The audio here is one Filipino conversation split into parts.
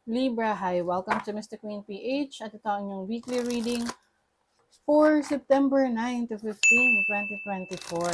Libra, hi! Welcome to Mr. Queen PH at ito ang inyong weekly reading for September 9 to 15, 2024.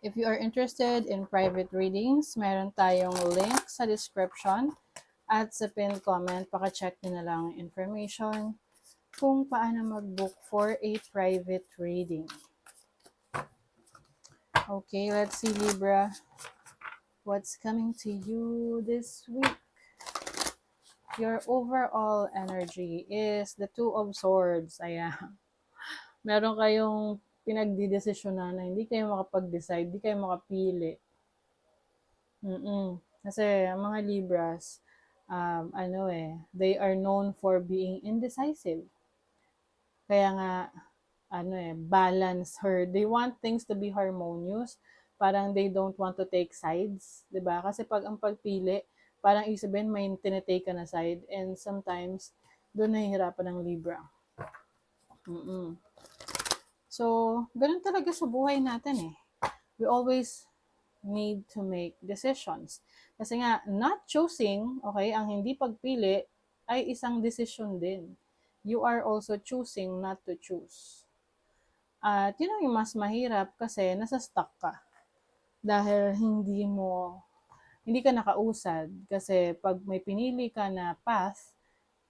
If you are interested in private readings, meron tayong link sa description at sa pinned comment. Paka-check nyo na lang ang information kung paano mag-book for a private reading. Okay, let's see Libra. What's coming to you this week? Your overall energy is the Two of Swords. Ayan. Meron kayong pinagdidesisyonan na hindi kayo makapag-decide, hindi kayo makapili. Kasi ang mga Libras, they are known for being indecisive. Kaya nga, balance her. They want things to be harmonious. Parang they don't want to take sides, 'di ba? Kasi pag ang pagpili, parang ibig sabihin may tinitake ka na side and sometimes doon nahihirapan ng Libra. So, ganun talaga sa buhay natin eh. We always need to make decisions. Kasi nga, not choosing, okay, ang hindi pagpili ay isang decision din. You are also choosing not to choose. At yun ang yung mas mahirap kasi nasa stuck ka. Dahil hindi ka nakausad. Kasi pag may pinili ka na path,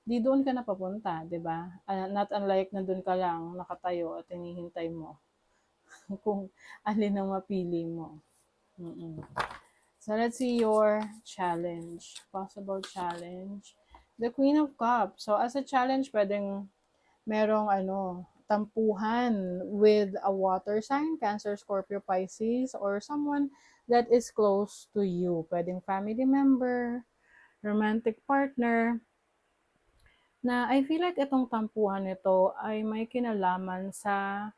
di doon ka na papunta, di ba? Not unlike na doon ka lang nakatayo at hinihintay mo kung alin ang mapili mo. So let's see your challenge, possible challenge. The Queen of Cups. So as a challenge, pwedeng merong tampuhan with a water sign, Cancer, Scorpio, Pisces, or someone that is close to you. Pwedeng family member, romantic partner, na I feel like itong tampuhan nito ay may kinalaman sa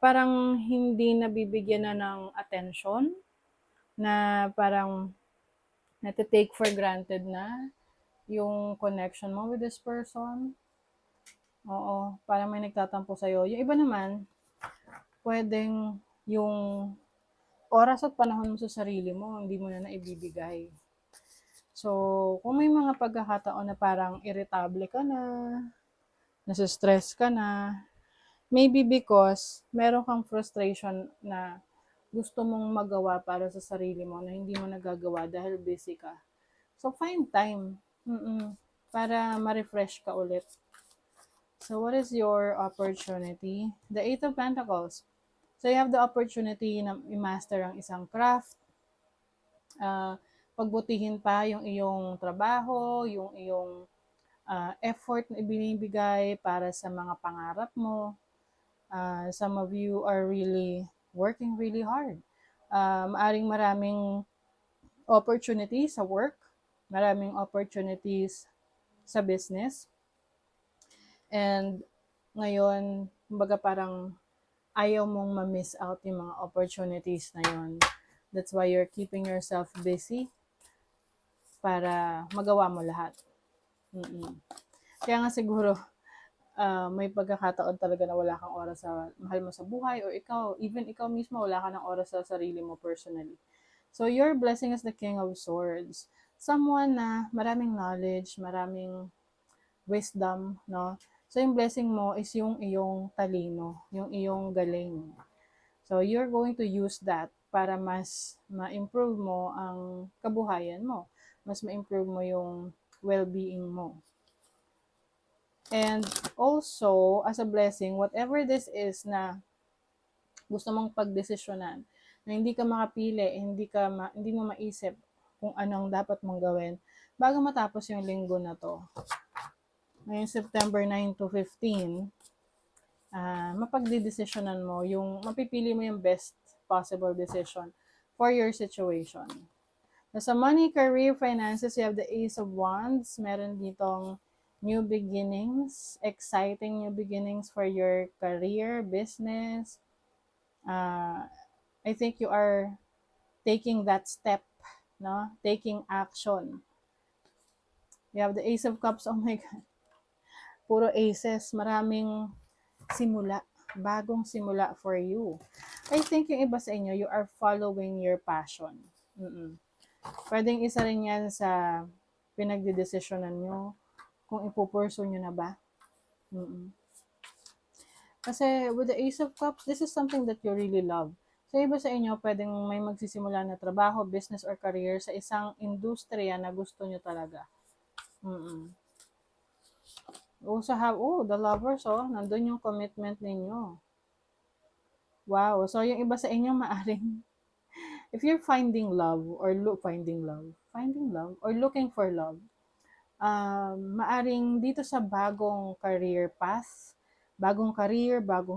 parang hindi nabibigyan na ng attention, na parang nati-take for granted na yung connection mo with this person. Oo, parang may nagtatampo sa'yo. Yung iba naman, pwedeng yung oras at panahon mo sa sarili mo, hindi mo na naibibigay. So, kung may mga pagkakataon na parang irritable ka na, nasa-stress ka na, maybe because meron kang frustration na gusto mong magawa para sa sarili mo na hindi mo nagagawa dahil busy ka. So, find time para ma-refresh ka ulit. So, what is your opportunity? The Eight of Pentacles. So, you have the opportunity na i-master ang isang craft, pagbutihin pa yung iyong trabaho, yung iyong effort na ibinibigay para sa mga pangarap mo. Some of you are really working really hard. Maraming opportunities sa work, maraming opportunities sa business. And ngayon, kumbaga parang ayaw mong ma-miss out yung mga opportunities na yun. That's why you're keeping yourself busy para magawa mo lahat. Kaya nga siguro, may pagkakataon talaga na wala kang oras sa mahal mo sa buhay, or even ikaw mismo, wala ka ng oras sa sarili mo personally. So, your blessing is the King of Swords. Someone na maraming knowledge, maraming wisdom, no? So, yung blessing mo is yung iyong talino, yung iyong galing. So, you're going to use that para mas ma-improve mo ang kabuhayan mo. Mas ma-improve mo yung well-being mo. And also, as a blessing, whatever this is na gusto mong pagdesisyonan, na hindi ka makapili, hindi mo maisip kung anong dapat mong gawin, bago matapos yung linggo na to, ngayong September 9 to 15, mapagdidesisyonan mo, mapipili mo yung best possible decision for your situation. Sa money, career, finances, you have the Ace of Wands. Meron ditong new beginnings, exciting new beginnings for your career, business. I think you are taking that step, no? Taking action. You have the Ace of Cups. Oh my God. Puro aces. Maraming simula. Bagong simula for you. I think yung iba sa inyo, you are following your passion. Pwedeng isa rin yan sa pinagdidesisyonan nyo kung ipupurso nyo na ba. Kasi with the Ace of Cups, this is something that you really love. So, iba sa inyo, pwedeng may magsisimula na trabaho, business, or career sa isang industriya na gusto nyo talaga. The lovers, nandun yung commitment ninyo. Wow. So, yung iba sa inyo, maaring, if you're finding love, or looking for love, maaring dito sa bagong career path, bagong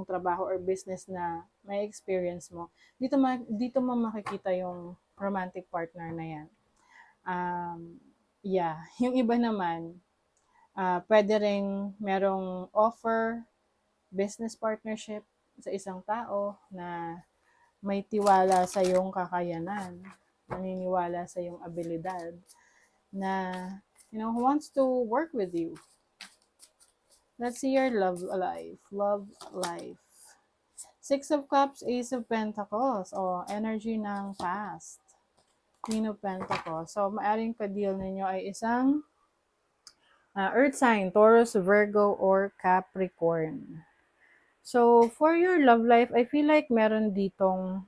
trabaho or business na may experience mo, dito mo makikita yung romantic partner na yan. Yung iba naman, pwede ring merong offer, business partnership sa isang tao na may tiwala sa iyong kakayanan, naniniwala sa iyong abilidad, na who wants to work with you. Let's see your love life. Six of Cups, Ace of Pentacles, energy ng past. Queen of Pentacles. So, maaring ka-deal ninyo ay isang earth sign, Taurus, Virgo, or Capricorn. So, for your love life, I feel like meron ditong,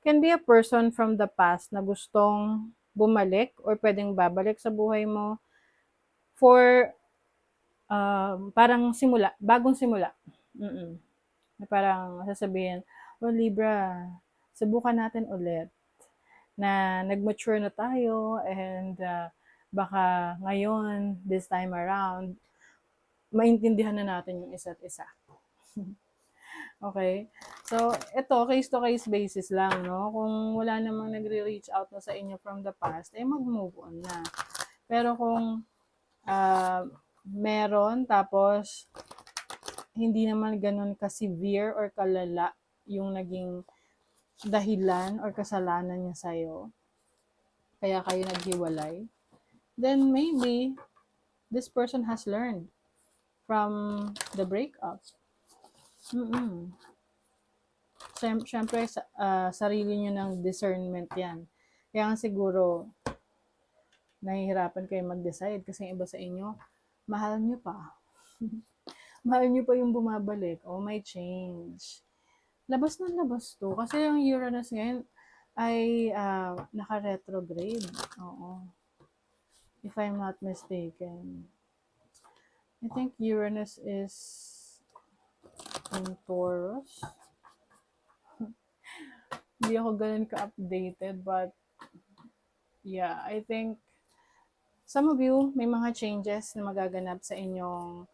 can be a person from the past na gustong bumalik or pwedeng babalik sa buhay mo for parang bagong simula. Parang sasabihin, Libra, subukan natin ulit na nag-mature na tayo and baka ngayon, this time around, maintindihan na natin yung isa't isa. Okay? So, ito, case-to-case basis lang, no? Kung wala namang nagre-reach out na sa inyo from the past, mag-move on na. Pero kung meron, tapos hindi naman ganun ka-severe or kalala yung naging dahilan or kasalanan niya sa'yo, kaya kayo naghiwalay, then maybe this person has learned from the breakup. Siyempre, sarili nyo ng discernment yan. Kaya siguro, nahihirapan kayo mag-decide kasi iba sa inyo, mahal nyo pa. Mahal nyo pa yung bumabalik. May change. Labas na labas to. Kasi yung Uranus ngayon ay naka-retrograde. Oo. If I'm not mistaken. I think Uranus is in Taurus. Hindi ako ganun ka-updated, but yeah, I think some of you, may mga changes na magaganap sa inyong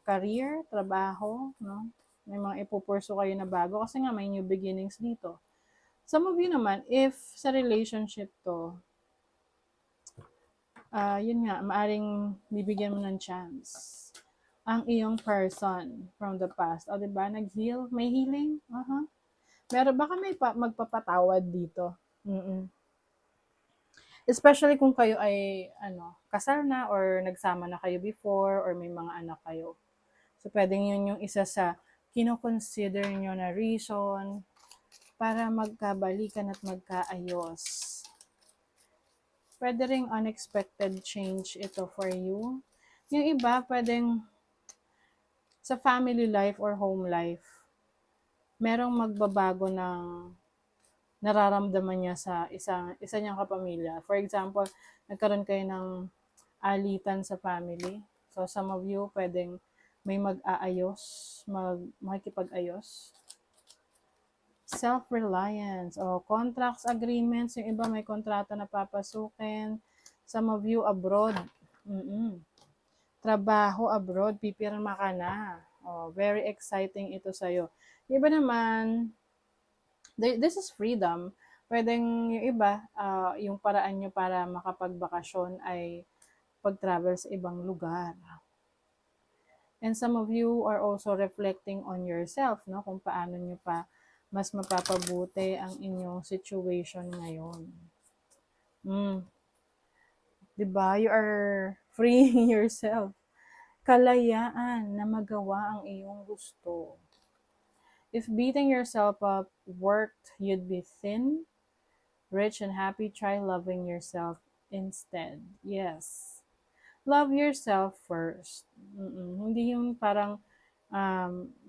career, trabaho, no? May mga ipupurso kayo na bago kasi nga may new beginnings dito. Some of you naman, if sa relationship to, yun nga, maaring bibigyan mo ng chance ang iyong person from the past. O, diba? Nag-heal? May healing? Meron, baka may magpapatawad dito. Especially kung kayo ay, kasal na or nagsama na kayo before or may mga anak kayo. So, pwedeng yun yung isa sa kino-consider nyo na reason para magkabalikan at magkaayos. Pwede ring unexpected change ito for you. Yung iba, pwedeng sa family life or home life, merong magbabago ng nararamdaman niya sa isa niyang kapamilya. For example, nagkaroon kayo ng alitan sa family. So, some of you, pwedeng may mag-aayos, makikipag-ayos. Self-reliance, contracts, agreements, yung iba may kontrata na papasukin. Some of you abroad. Trabaho abroad, pipirma ka na. Very exciting ito sa'yo. Yung iba naman, this is freedom. Pwedeng yung iba, yung paraan nyo para makapagbakasyon ay pag-travel sa ibang lugar. And some of you are also reflecting on yourself, no? Kung paano nyo pa mas mapapabuti ang inyong situation ngayon. Diba? You are freeing yourself. Kalayaan na magawa ang iyong gusto. If beating yourself up worked, you'd be thin, rich, and happy. Try loving yourself instead. Yes. Love yourself first. Hindi yung parang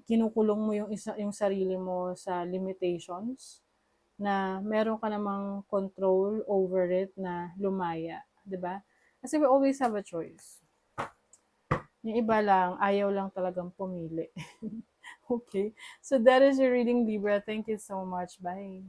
kinukulong mo yung sarili mo sa limitations na meron ka namang control over it na lumaya, 'di ba? Kasi we always have a choice. Yung iba lang, ayaw lang talagang pumili. Okay. So that is your reading, Libra. Thank you so much. Bye.